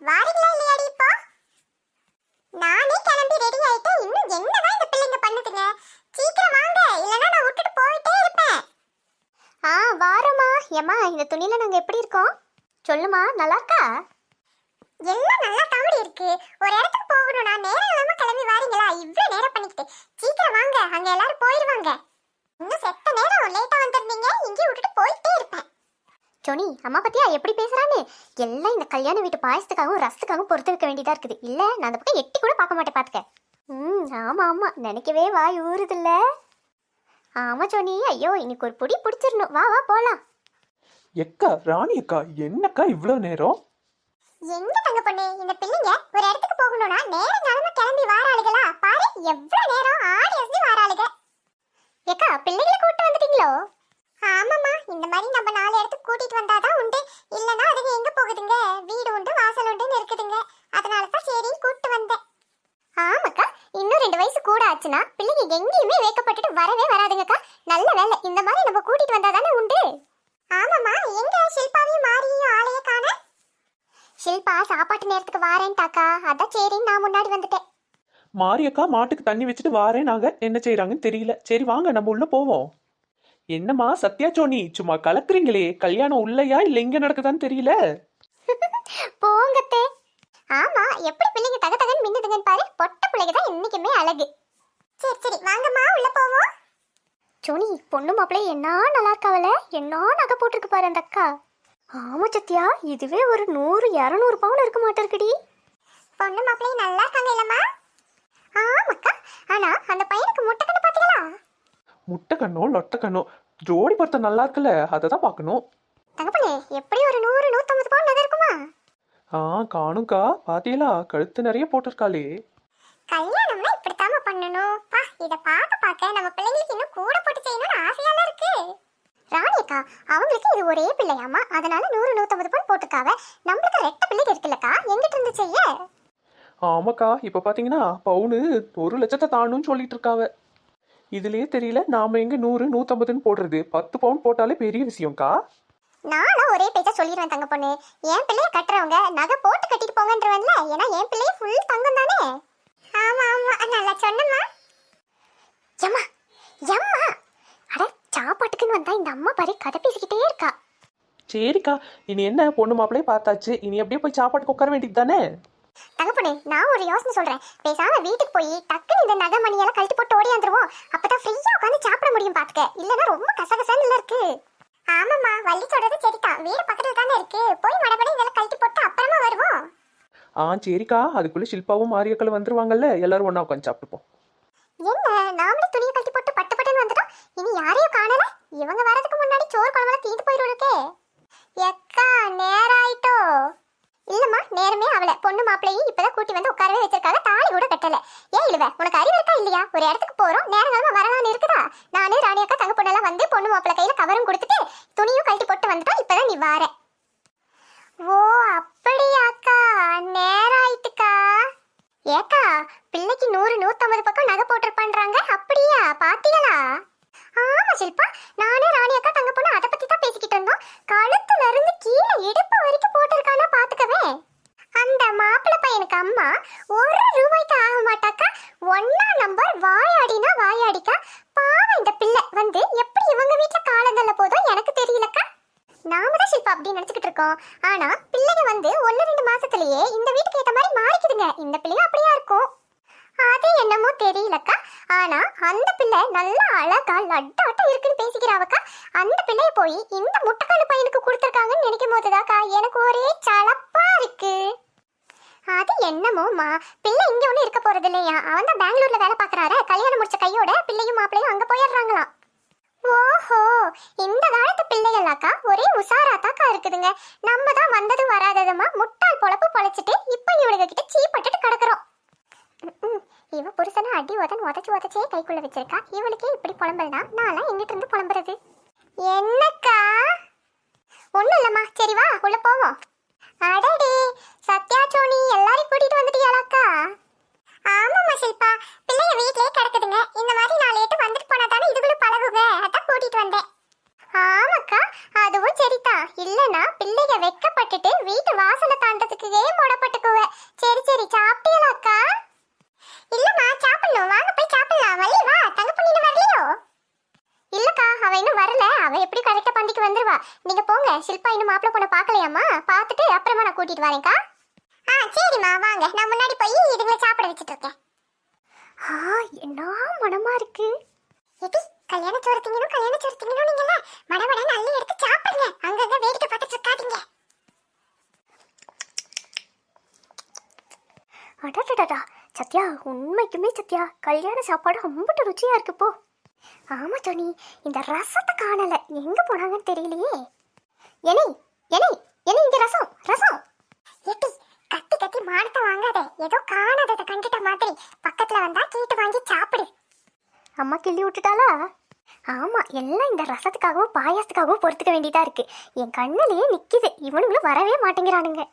வாரீங்களா இல்லையாடி இப்போ? நானே கிளம்பி ரெடி ஆயிட்டேன். இன்னும் என்னதான் இந்த பிள்ளைங்க பண்ணுதுங்க? சீக்கிரம் வாங்க, இல்லனா நான் விட்டுட்டு போயிட்டே இருப்பேன். வாரமா. ஏம்மா, இந்த துணியில நாங்க எப்படி இருக்கோம் சொல்லுமா, நல்லா இருக்கா? எல்லாம் நல்லா தாண்டி இருக்கு. ஒரு இடத்துக்கு போகணும்னா நேரம் இல்லாம கிளம்பி வாரீங்களா? இவ்வளவு நேரம் பண்ணிக்கிட்டு சீக்கிரம் வாங்க, அங்க எல்லாரும் போயிருவாங்க. இன்னும் செத்த நேரம் லேட்டா வந்திருந்தீங்க, இங்கே விட்டுட்டு போயிட்டே இருப்பேன். சோனி, அம்மா பத்தியா எப்படி பேசுறான்னு? எல்லாம் இந்த கல்யாண வீட்டு பாயசத்துக்காகவும் ரசத்துக்காகவும் பொறுத்து வைக்க வேண்டியதா இருக்குது. இல்ல நான் அந்த பக்கம் எட்டி கூட பார்க்க மாட்டேன், பாத்துக்க. ஆமா ஆமா, நினைக்கவே வாய் ஊறுதில்ல. ஆமா சோனி, ஐயோ இன்னைக்கு ஒரு பொடி பிடிச்சிடணும். வா வா போலாம். எக்கா ராணி அக்கா, என்னக்கா இவ்வளவு நேரம்? எங்க தங்க பொண்ணு, இந்த பிள்ளைங்க ஒரு இடத்துக்கு போகணும்னா நேரம் காலமா கிளம்பி வாராளுகளா? பாரு எவ்வளவு நேரம் ஆடி அசைஞ்சு வாராளுக. ஏக்கா, பிள்ளைகளை கூட்டு வந்துட்டீங்களோ? ஆமாம்மா, இந்த மாதிரி நம்ம 4 இடத்துக்கு கூட்டிட்டு வந்தாதான் உண்டு. இல்லனா அதுங்க எங்க போகுதுங்க? வீடு உண்டு வாசல் உண்டுன்னு இருக்குதுங்க. அதனால தான் சரின்னு கூட்டு வந்தேன். ஆமாக்கா, இன்னும் 2 வயசு கூட ஆச்சுன்னா பிள்ளைங்க எங்கேயுமே வேக்கப்பட்டுட்டு வரவே வராதுங்கக்கா. நல்ல வேலை, இந்த மாதிரி நம்ம கூட்டிட்டு வந்தாதானே உண்டு. ஆமாம்மா, எங்க ஷில்பாவையும் மாரியும் ஆளையே காண? ஷில்பா சாப்பாட்டு நேரத்துக்கு வாரேன்ட்டாக்கா, அதான் சரின்னு நான் முன்னாடி வந்துட்டேன். மாரியக்கா மாட்டுக்கு தண்ணி வச்சுட்டு வாரேன். நாங்க என்ன செய்யறாங்கன்னு தெரியல. சரி வாங்க, நம்ம உள்ள போவோம். என்னம்மா சத்யா சோனி, சும்மா கலக்குறீங்களே, கல்யாணம் உள்ளயா இல்ல இங்க நடக்குதான்னு தெரியல. போங்கத்தே. ஆமா, எப்படி பிள்ளைங்க தக தகன்னு மின்னுதுங்கன்னு பாரு. பொட்ட பிள்ளைங்க தான் என்னைக்குமே அழகு. சரி சரி வாங்கம்மா, உள்ள போவோம். சோனி, பொண்ணு மாப்பிள்ளை என்ன நல்லா இருக்காவல, என்ன நகை போட்டிருக்கு பாரு அந்த அக்கா. ஆமா சத்யா, இதுவே ஒரு 100-200 பவுன் இருக்க மாட்டிருக்குடி. பொண்ணு மாப்பிள்ளை நல்லா இருக்காங்க இல்லம்மா? ஆமாக்கா, ஆனா அந்த பையனுக்கு முட்டைக்கண்ணு பாத்தீங்களா? முட்டை கண்ணோ லொட்டை கண்ணோ, ஜோடி பொருத்தம் நல்லா இருக்குல்ல, அதை தான் பார்க்கணும். தங்கப்பண்ணே, எப்படி ஒரு 100-150 பவுன் நகை இருக்குமா? காணும்க்கா, பாத்தீங்களா, கழுத்து நிறைய போட்டிருக்காளே. கல்யாணம்னா இப்படித்தாம பண்ணணும். பா, இத பார்க்க நம்ம பிள்ளைங்களுக்கு இன்னும் கூட போட்டு செய்யணும்னு ஆசையால இருக்கு. ராணியக்கா, அவங்களுக்கு இது ஒரே பிள்ளையாமா, அதனால 100-150 பவுன் போட்டுக்காவ. நம்மளுக்கு 2 பிள்ளைங்க இருக்குல்லக்கா, எங்கிட்ட இருந்து செய்ய? ஆமாக்கா, இப்ப பாத்தீங்கன்னா பவுனு 1 லட்சத்தை தாண்டுன்னு சொல்லிட்டு இருக்காவ. இதுலயே தெரியல நாம எங்க 100-150ன்னு போடுறது. 10 பவுன் போட்டாலே பெரிய விஷயம்க்கா. நானும் ஒரே பேச்சா சொல்லிடுவேன் தங்க பொண்ணு. என் பிள்ளைய கட்டுறவங்க நகை போட்டு கட்டிட்டு போங்கன்றவன்ல, ஏன்னா என் பிள்ளைய ஃபுல் தங்கம் தானே. ஆமா ஆமா, நல்லா சொன்னம்மா. எம்மா எம்மா, அட சாப்பாட்டுக்குன்னு வந்தா இந்த அம்மா பாரு கதை பேசிக்கிட்டே இருக்கா. சரிக்கா, இனி என்ன, பொண்ணு மாப்பிள்ளையே பார்த்தாச்சு, இனி அப்படியே போய் சாப்பாட்டுக்கு உட்கார வேண்டியது தானே. தங்கப்பண்ணே, நான் ஒரு யோசனை சொல்றேன். பேசாம வீட்டுக்கு போய் டக்குன்னு இந்த நகை மணியெல்லாம் கழட்டி போட்டு ஓடியாந்துருவோம். அப்பதான் ஃப்ரீயா உட்காந்து சாப்பிட முடியும் பாத்துக்க. இல்லன்னா ரொம்ப கசகசன்னு இருக்கு. ஆமாம்மா, வள்ளி சொல்றது சரிதான். வீடு பக்கத்துல தானே இருக்கு. போய் மடபடி இதெல்லாம் கழட்டி போட்டு அப்புறமா வருவோம். சரிக்கா, அதுக்குள்ள ஷில்பாவும் மாரியக்களும் வந்துருவாங்கல்ல, எல்லாரும் ஒண்ணா உட்காந்து சாப்பிட்டுப்போம். என்ன, நாமளே துணியை கழட்டி போட்டு பட்டு பட்டுன்னு வந்துட்டோம். இனி யாரையும் காணல. இவங்க வரதுக்கு முன்னாடி சோறு குழம்புலாம் தீந்து போயிடுவா. எக்கா, நேரம் ஆயிட்டோ? இல்லம்மா, நேரமே அவளை. பொண்ணு மாப்பிள்ளையும் இப்பதான் கூட்டி வந்து உட்காரவே வச்சிருக்காங்க. தாலி கூட கட்டல. ஏன் இழுவ, உனக்கு அறிவு இருக்கா இல்லையா? ஒரு இடத்துக்கு போறோம், நேரங்காலமா வரலான்னு இருக்குதா? நானு ராணி அக்கா தங்க பொண்ணெல்லாம் வந்து பொண்ணு மாப்பிள்ளை கையில கவரும் கொடுத்துட்டு துணியும் கழட்டி போட்டு வந்துட்டோம். இப்பதான் நீ வார. ஓ அப்படியாக்கா, நேரம் ஆயிட்டுக்கா. ஏக்கா, பிள்ளைக்கு 100-150 பக்கம் நகை போட்டிருப்பான்றாங்க. அப்படியா, பாத்தீங்களா? ஆமா ஷில்பா, நானே ராணி அக்கா தங்க பொண்ணு அதை பத்தி தான் பேசிக்கிட்டு இருந்தோம். கழுத்துல இருந்து கீழே இடுப்பு வரைக்கும் போட்டிருக்கானா பாத்துக்கவே. அந்த மாப்பிள்ளை பையனுக்கு அம்மா 1 ரூபாய்க்கு ஆக மாட்டாக்கா. 1ஆம் நம்பர் வாயாடினா வாயாடிக்கா. பாவம், இந்த பிள்ளை வந்து எப்படி இவங்க வீட்டுல காலங்கள்ல போதோ எனக்கு தெரியலக்கா. நாம தான் ஷில்பா அப்படி நினைச்சுக்கிட்டு இருக்கோம். ஆனா பிள்ளைங்க வந்து 1-2 மாசத்துலயே இந்த வீட்டுக்கு ஏத்த மாதிரி மாறிக்குதுங்க. இந்த பிள்ளையும் அப்படியா இருக்கும். அது என்னமோ தெரியலக்கா. ஆனா அந்த பிள்ளை நல்லா அழகா லட்டாட்டம் இருக்குன்னு பேசிக்கிறாவக்கா. அந்த பிள்ளைய போய் இந்த முட்டைக்கால பையனுக்கு கொடுத்துருக்காங்கன்னு நினைக்கும் போதுதாக்கா எனக்கு ஒரே சலப்பா இருக்கு. அது என்னமோமா, பிள்ளை இங்க ஒண்ணு இருக்க போறது இல்லையா? அவன் தான் பெங்களூர்ல வேலை பாக்குறாரு. கல்யாணம் முடிச்ச கையோட பிள்ளையும் மாப்பிள்ளையும் அங்க போயிடுறாங்களாம். ஓஹோ, இந்த காலத்து பிள்ளைகளாக்கா ஒரே உசாராத்தாக்கா இருக்குதுங்க. நம்ம தான் வந்தது வராததுமா முட்டாள் பொழப்பு பொழைச்சிட்டு இப்ப இவனுங்க கிட்ட சீப்பட்டுட்டு கிடக்குறோம். இவ புருஷனை அடி உதச்சே கைக்குள்ள வச்சிருக்கா. இவளுக்கே இப்படி புலம்பல்னா நான்லாம் எங்கிட்ட இருந்து புலம்புறது? என்னக்கா? ஒண்ணும் இல்லம்மா, சரி வா உள்ள போவோம். அடடே, சத்யா சோனி எல்லாரையும் கூட்டிட்டு வந்துட்டீங்களாக்கா? ஆமாம்மா ஷில்பா, பிள்ளைய வீட்லயே கிடக்குதுங்க. இந்த மாதிரி 4 எட்டு வந்துட்டு போனா தானே இதுகளும் பழகுங்க. அதான் கூட்டிட்டு வந்தேன். ஆமாக்கா, அதுவும் சரிதான். இல்லனா பிள்ளைங்க வெக்கப்பட்டுட்டு வீட்டு வாசலை தாண்டதுக்கே முடப்பட்டு பார்த்துட்டு அப்புறமா நான் கூட்டிட்டு வரேன்க்கா. சரிம்மா வாங்க, நான் முன்னாடி போய் இதுங்களை சாப்பிட வச்சுட்டு இருக்கேன். என்ன மனமா இருக்கு. ஏடி கல்யாண சோறு திங்கணும், கல்யாண சோறு திங்கணும். நீங்கள மடமடன்னு அள்ளி எடுத்து சாப்பிடுங்க, அங்கங்க வேடிக்கை பார்த்துட்டு இருக்காதீங்க. அடடடா சத்யா, உண்மைக்குமே சத்யா கல்யாண சாப்பாடு அம்பட்டு ருச்சியா இருக்கு போ. ஆமா சோனி, இந்த ரசத்தை காணல, எங்க போனாங்கன்னு தெரியலையே. எனி எனி எனி இங்க ரசம் ரசம். ஏடி கத்தி கத்தி மானத்தை வாங்காதே, ஏதோ காணாததை கண்டுட்ட மாதிரி பக்கத்துல வந்தா கேட்டு வாங்கி சாப்பிடு. அம்மா கிள்ளி விட்டுட்டாளா? ஆமா, எல்லாம் இந்த ரசத்துக்காகவும் பாயாசத்துக்காகவும் பொறுத்துக்க வேண்டியதா இருக்கு. என் கண்ணிலேயே நிக்குது, இவனுங்களும் வரவே மாட்டேங்கிறானுங்க.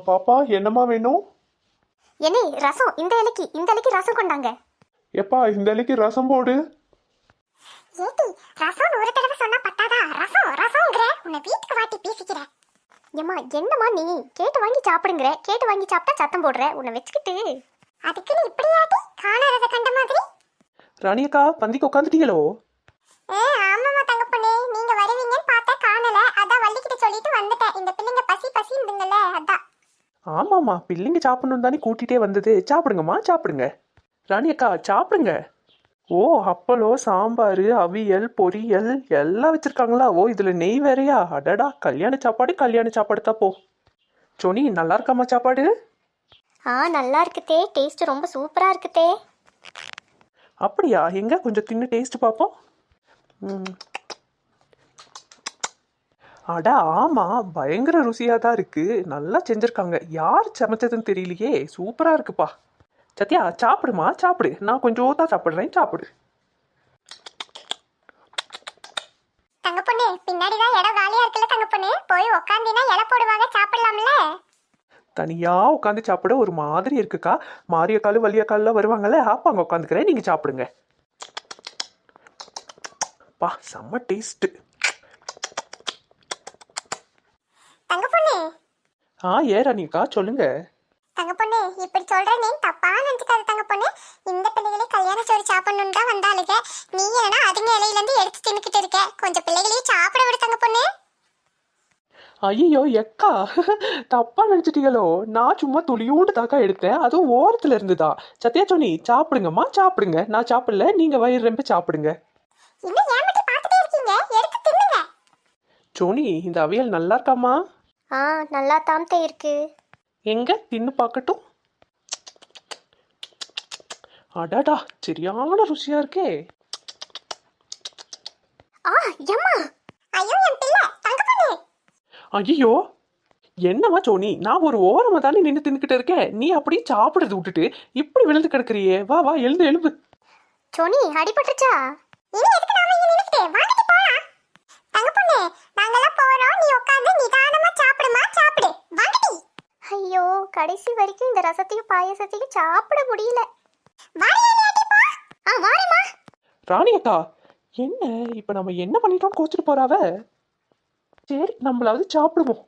பாப்பா என்னம்மா வேணும்? என்னே ரசம், இந்த இலைக்கு ரசம் கொண்டாங்க. எப்பா இந்த இலைக்கு ரசம் போடு. ஏடி ரசம் ஒரு தடவை சொன்னா பத்தாதா? ரசம் ரசம்ங்கற உன்னை வீட்டுக்கு வாட்டி பேசிக்கிற. ஏம்மா என்னம்மா நீ கேட்டு வாங்கி சாப்பிடுங்கிற, கேட்டு வாங்கி சாப்பிட்டா சத்தம் போடுற, உன்னை வச்சுக்கிட்டு. அதுக்கு நீ இப்படியாடி காணாததை கண்ட மாதிரி? ராணியக்கா பந்திக்கு உட்காந்துட்டீங்களோ? ஆமாமா தங்க பொண்ணே, நீங்க வருவீங்கன்னு பார்த்தா காணல, அதான் வள்ளிக்கிட்ட சொல்லிட்டு வந்துட்டேன். இந்த பிள்ளைங்க பசி இருந்துங்கல்ல, அதான். ஆமாம்மா, பிள்ளைங்க சாப்பிடணும் தானே கூட்டிகிட்டே வந்தது. சாப்பிடுங்கம்மா சாப்பிடுங்க. ராணியக்கா சாப்பிடுங்க. ஓ அப்பளம், சாம்பார், அவியல், பொரியல் எல்லாம் வச்சுருக்காங்களா? ஓ இதில் நெய் வேறையா? அடடா, கல்யாண சாப்பாடு தான் போ. சோனி நல்லா இருக்காம்மா சாப்பாடு? நல்லா இருக்குதே, டேஸ்ட் ரொம்ப சூப்பரா இருக்குதே. அப்படியா? எங்க கொஞ்சம் தின்னு டேஸ்ட் பார்ப்போம். அடா ஆமாம், பயங்கர ருசியாக தான் இருக்குது. நல்லா செஞ்சுருக்காங்க. யார் சமைச்சதுன்னு தெரியலையே, சூப்பராக இருக்குப்பா. சத்யா சாப்பிடுமா சாப்பிடு, நான் கொஞ்சம் தான் சாப்பிட்றேன், சாப்பிடு. தங்க பொண்ணு பின்னாடிதான் இடம் காலியா இருக்குல்ல தங்க பொண்ணு, போய் உக்காந்தினா இலை போடுவாங்க, சாப்பிடலாம்ல. தனியாக உட்காந்து சாப்பிட ஒரு மாதிரி இருக்குக்கா. மாரியக்கால் வலியக்கால்லாம் வருவாங்கல்ல, அப்போ அங்கே உட்காந்துக்கிறேன், நீங்கள் சாப்பிடுங்க. பா செம்ம டேஸ்ட்டு. தங்க பொண்ணு ஏ ராணியக்கா சொல்லுங்க. தங்க பொண்ணு இப்படி சொல்றேன்னு தப்பா நினைச்சுக்காத தங்க பொண்ணு. இந்த பிள்ளைகளே கல்யாண சோறு சாப்பிடணும்னு தான் வந்தாளுங்க, நீ ஏன்னா அதுங்க இலையில இருந்து எடுத்து தின்னுக்கிட்டு இருக்க. கொஞ்சம் பிள்ளைகளையும் சாப்பிட விடு தங்க பொண்ணு. ஐயோ எக்கா, தப்பா நினைச்சிட்டீங்களோ? நான் சும்மா துளியூண்டு தாக்கா எடுத்தேன், அதுவும் ஓரத்துல இருந்துதா. சத்யா சோனி சாப்பிடுங்கம்மா சாப்பிடுங்க, நான் சாப்பிடல, நீங்க வயிறு ரொம்ப சாப்பிடுங்க. இன்னும் ஏமாட்டி பார்த்துட்டே இருக்கீங்க, எடுத்து தின்னுங்க. சோனி இந்த அவியல் நல்லா இருக்காம்மா? நல்லா தாம்தே இருக்கு. எங்க தின்னு பார்க்கட்டும். அடடா சரியான ருசியா இருக்கே. எம்மா ஐயோ என் பிள்ளை தங்க பொண்ணு. ஐயோ என்னம்மா சோனி, நான் ஒரு ஓரமா தானே நின்று தின்னுக்கிட்டு இருக்கேன், நீ அப்படியே சாப்பிடுறது விட்டுட்டு இப்படி விழுந்து கிடக்குறியே. வா வா எழுந்து எழுந்து. சோனி அடிபட்டுச்சா? இனி எதுக்கு நாம இங்க நின்னுக்கிட்டு, வாங்கிட்டு போலாம். தங்க பொண்ணு நாங்கெல்லாம் போறோம், நீ உட்கார்ந்து நிதானமா சாப்பிடுமா, சாப்பிடு வாங்கடி. ஐயோ கடைசி வரைக்கும் இந்த ரசத்தையும் பாயசத்தையும் சாப்பிட முடியல. வாரேம்மா. ராணியக்கா என்ன இப்ப நம்ம என்ன பண்ணிட்டோம் கோச்சிட்டு போறாவ? சரி நம்மளாவது சாப்பிடுவோம்.